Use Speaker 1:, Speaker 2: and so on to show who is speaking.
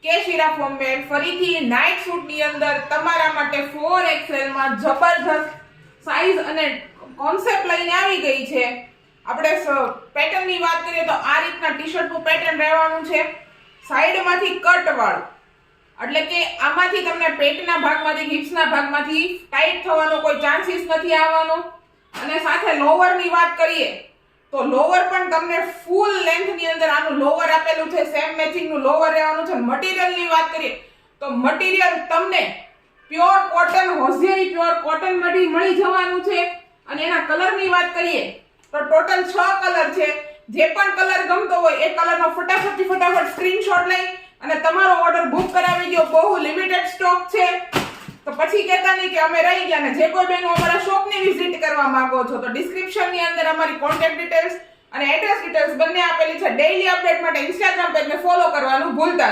Speaker 1: કે શીરા ફોમવેર ફરીથી નાઇટ સૂટ ની અંદર તમારા માટે 4XL માં જબરજસ્ત સાઈઝ અને કોન્સેપ્ટ લઈને આવી ગઈ છે. આપણે પેટર્ન ની વાત કરીએ તો આ રીતના ટી-શર્ટ નું પેટર્ન રહેવાનું છે, સાઈડ માંથી કટ વાળું, એટલે કે આમાંથી તમને પેટના ભાગમાંથી હિપ્સના ભાગમાંથી ટાઈટ થવાનો કોઈ ચાન્સીસ નથી આવવાનો. અને સાથે લોવર ની વાત કરીએ તો લોવર પણ તમને ફૂલ લેન્થ ની અંદર આનું લોવર આપેલું છે, સેમ મેચિંગ નું લોવર રહેવાનું છે. મટીરીયલ ની વાત કરીએ તો મટીરીયલ તમને પ્યોર કોટન, હોઝિયરી પ્યોર કોટન મળી જવાનું છે. અને એના કલર ની વાત કરીએ તો ટોટલ 6 કલર છે. જે પણ કલર ગમતો હોય એ કલરનો ફટાફટ સ્ક્રીનશોટ લઈ અને તમારો ઓર્ડર બુક કરાવી દો. બહુ લિમિટેડ સ્ટોક છે, તો પછી કહેતા નહીં કે અમે રહી ગયા. ને જે કોઈ બહેનો અમારા શોપની વિઝિટ કરવા માંગો છો તો ડિસ્ક્રિપ્શન ની અંદર અમારી કોન્ટેક્ટ ડિટેલ્સ અને એડ્રેસ ડિટેલ્સ બંને આપેલી છે. ડેઈલી અપડેટ માટે ઇન્સ્ટાગ્રામ પેજને ફોલો કરવાનું ભૂલતા